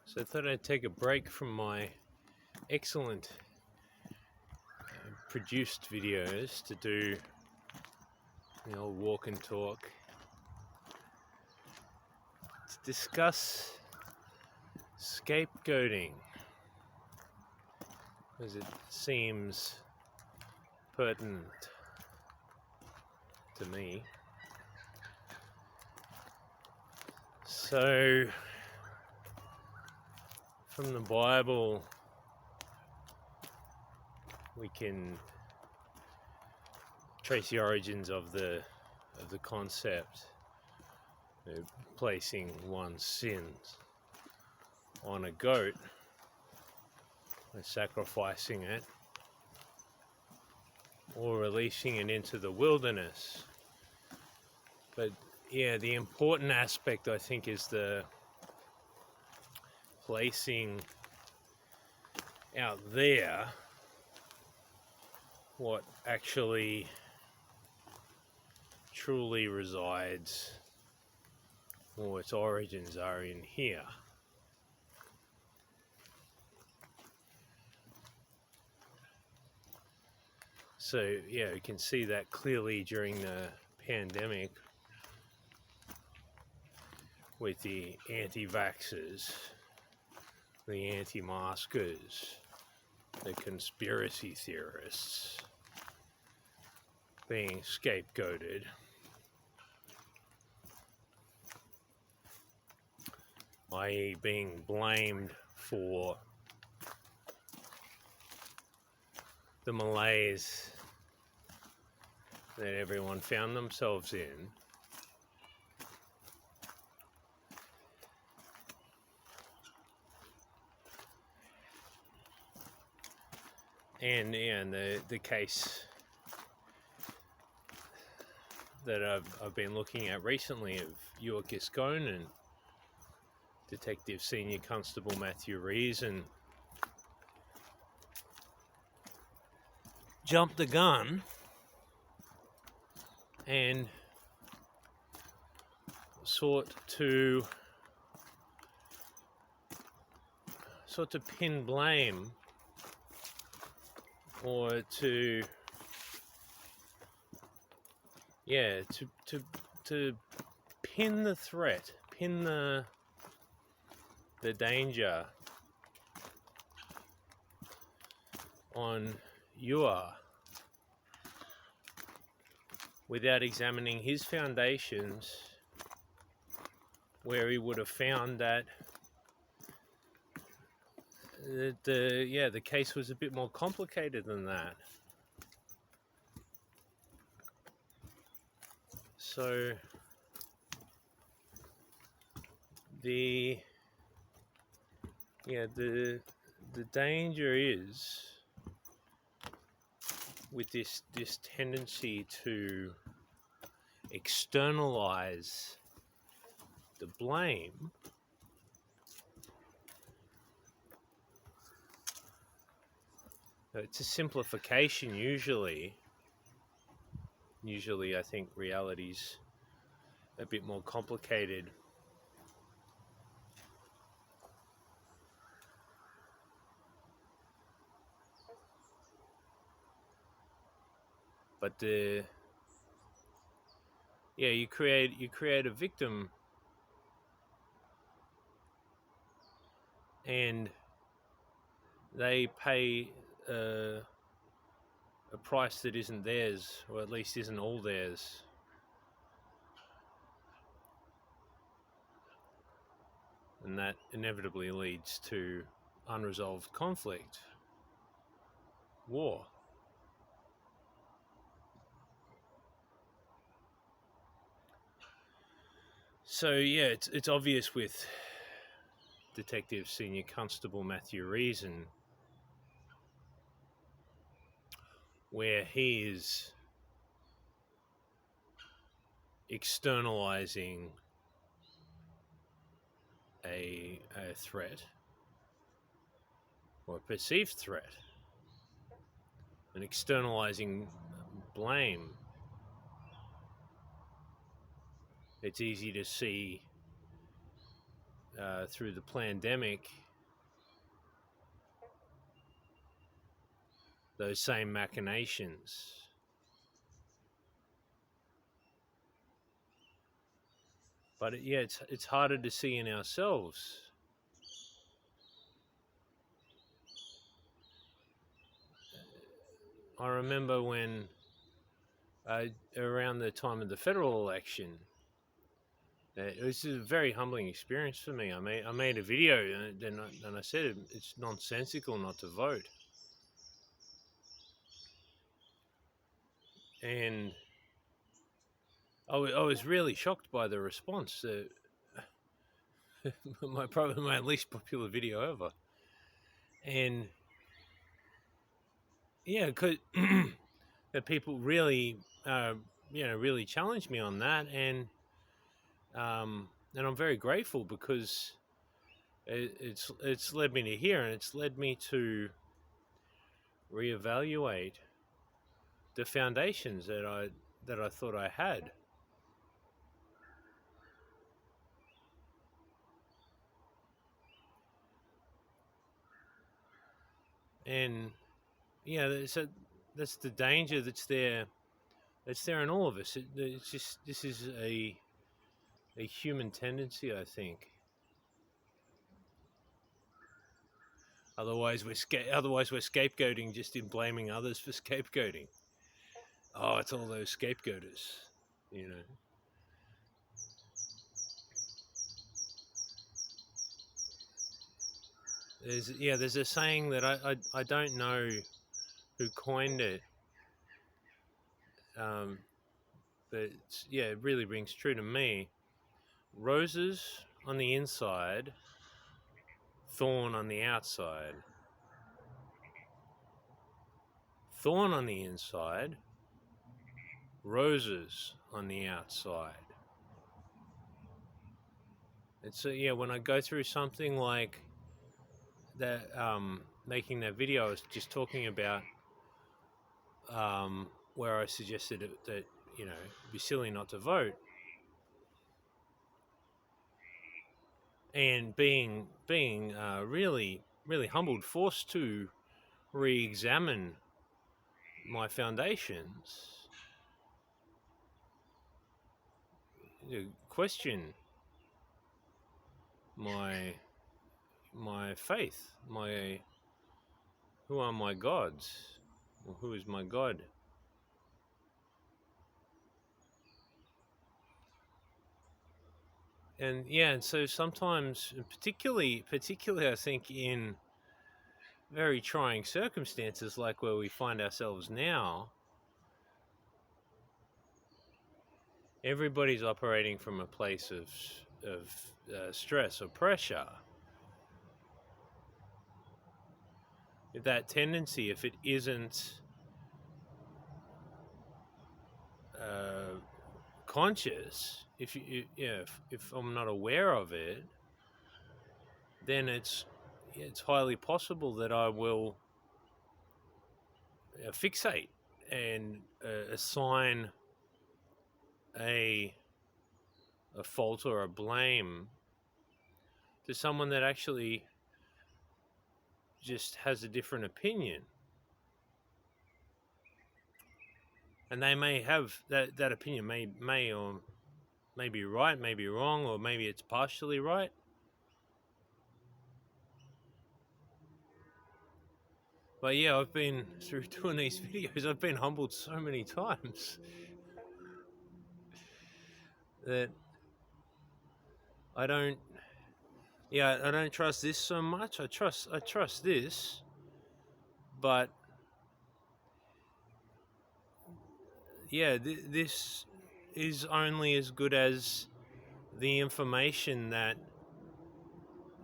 So I thought I'd take a break from my excellent produced videos to do the old walk and talk to discuss scapegoating, as it seems pertinent to me. So, from the Bible, we can trace the origins of the concept of placing one's sins on a goat, or sacrificing it, or releasing it into the wilderness. But yeah, the important aspect, I think, is the placing out there what actually truly resides, or its origins are, in here. So yeah, you can see that clearly during the pandemic with the anti-vaxxers, the anti-maskers, the conspiracy theorists being scapegoated, i.e. being blamed for the malaise that everyone found themselves in. And the case that I've been looking at recently of York Giscone and Detective Senior Constable Matthew Reason jumped the gun and sought to pin blame, or to pin the threat, pin the danger on Ewa, without examining his foundations, where he would have found that the case was a bit more complicated than that. So the danger is with this tendency to externalize the blame. It's a simplification usually. Usually I think reality's a bit more complicated. But you create a victim, and they pay a price that isn't theirs, or at least isn't all theirs. And that inevitably leads to unresolved conflict, war. So yeah, it's obvious with Detective Senior Constable Matthew Reason, where he is externalizing a threat, or a perceived threat, and externalizing blame. It's easy to see through the pandemic, those same machinations. But it's harder to see in ourselves. I remember when, around the time of the federal election, it was a very humbling experience for me. I made a video, and I said it's nonsensical not to vote, and I was really shocked by the response. Probably my least popular video ever, and yeah, cause that people really, really challenged me on that, and I'm very grateful because it's led me to here, and it's led me to reevaluate the foundations that I thought I had. And yeah, so that's the danger that's there. It's there in all of us. It's just, this is a human tendency, I think. Otherwise we're scapegoating, just in blaming others for scapegoating. Oh, it's all those scapegoaters, you know. There's a saying that I don't know who coined it, um, but it really rings true to me. Roses on the inside, thorn on the outside. Thorn on the inside, roses on the outside. It's when I go through something like that, making that video I was just talking about, where I suggested that it'd be silly not to vote, and being really humbled, forced to re-examine my foundations, question my faith, who are my gods, or who is my God. And so sometimes, particularly I think in very trying circumstances like where we find ourselves now, everybody's operating from a place of stress or pressure. That tendency, if it isn't conscious, if I'm not aware of it, then it's highly possible that I will fixate and assign a fault or a blame to someone that actually just has a different opinion. And they may have that opinion may or may be right, may be wrong, or maybe it's partially right. But yeah, I've been through doing these videos, I've been humbled so many times that I don't trust this so much. I trust this, but this is only as good as the information that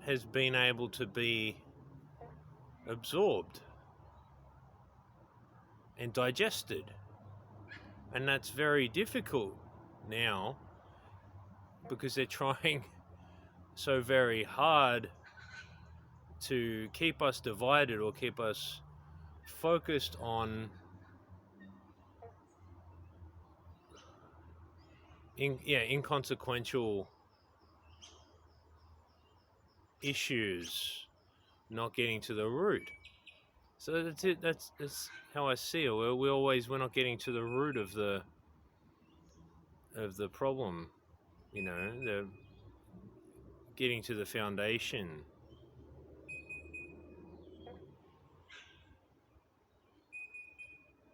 has been able to be absorbed and digested. And that's very difficult now because they're trying so very hard to keep us divided or keep us focused on inconsequential issues, not getting to the root. So that's it. That's how I see it. We're not getting to the root of the problem. The getting to the foundation.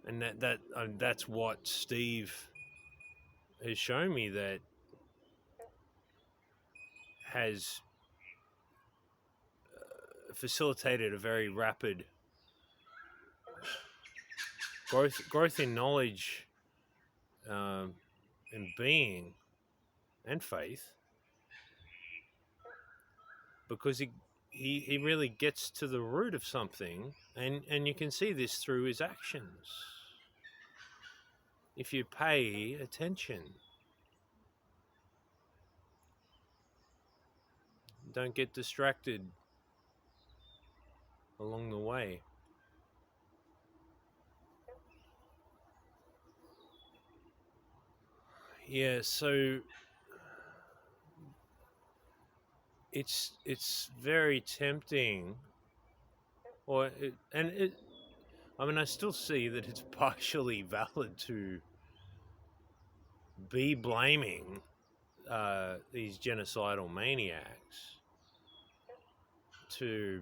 And that's what Steve has shown me, that has facilitated a very rapid growth in knowledge, and being and faith, because he really gets to the root of something, and you can see this through his actions if you pay attention. Don't get distracted along the way. Yeah, so it's very tempting, I mean, I still see that it's partially valid to be blaming these genocidal maniacs, to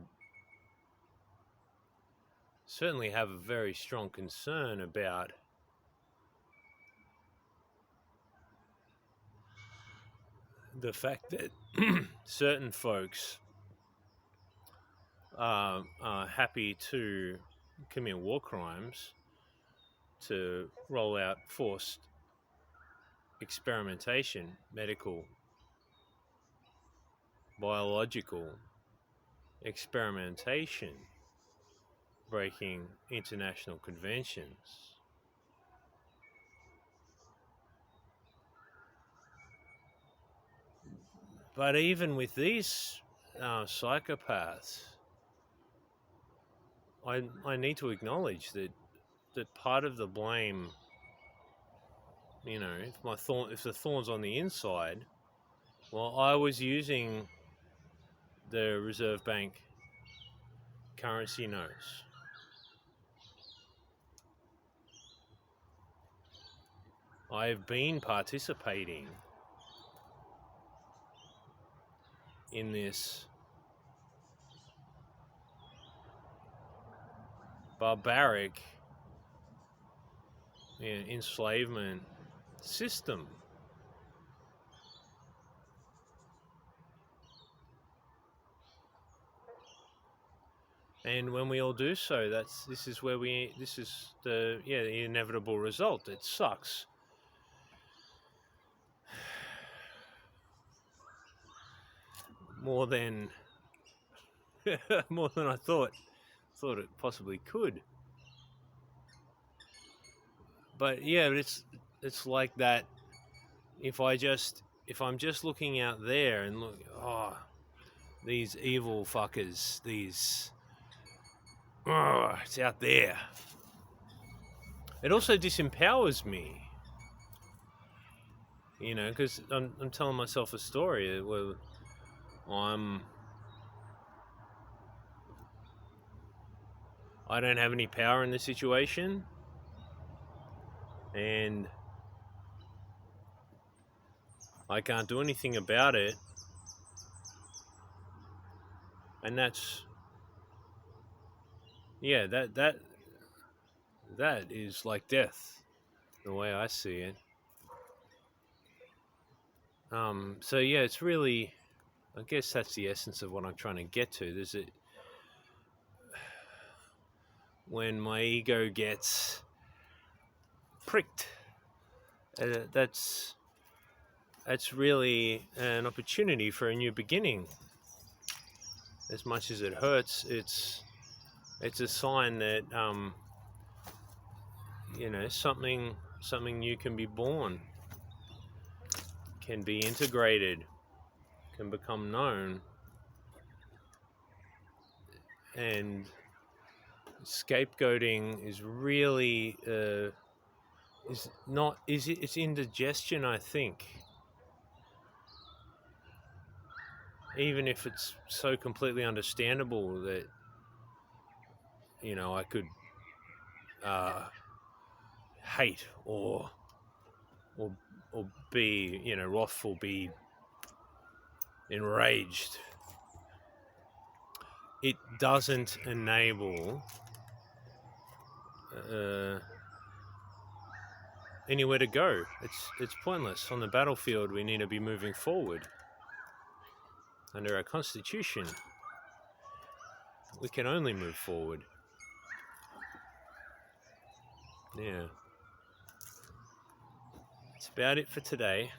certainly have a very strong concern about the fact that certain folks are happy to commit war crimes, to roll out forced experimentation, medical, biological experimentation, breaking international conventions. But even with these psychopaths, I need to acknowledge that part of the blame, if the thorn's on the inside, well, I was using the Reserve Bank currency notes. I've been participating in this barbaric enslavement system. And when we all do so, this is the inevitable result. It sucks. More than I thought it possibly could. But yeah, it's like that. If I'm just looking out there and look, these evil fuckers, it's out there. It also disempowers me, because I'm telling myself a story where I don't have any power in the situation, and I can't do anything about it, and that's that is like death, the way I see it. So yeah, it's really, I guess that's the essence of what I'm trying to get to. When my ego gets pricked, that's really an opportunity for a new beginning. As much as it hurts, it's a sign that something new can be born, can be integrated, can become known. And scapegoating is really it's indigestion, I think. even if it's so completely understandable that, I could hate or or be, wrathful, be enraged, it doesn't enable anywhere to go. It's pointless. On the battlefield, we need to be moving forward. Under our Constitution, we can only move forward. Yeah. That's about it for today.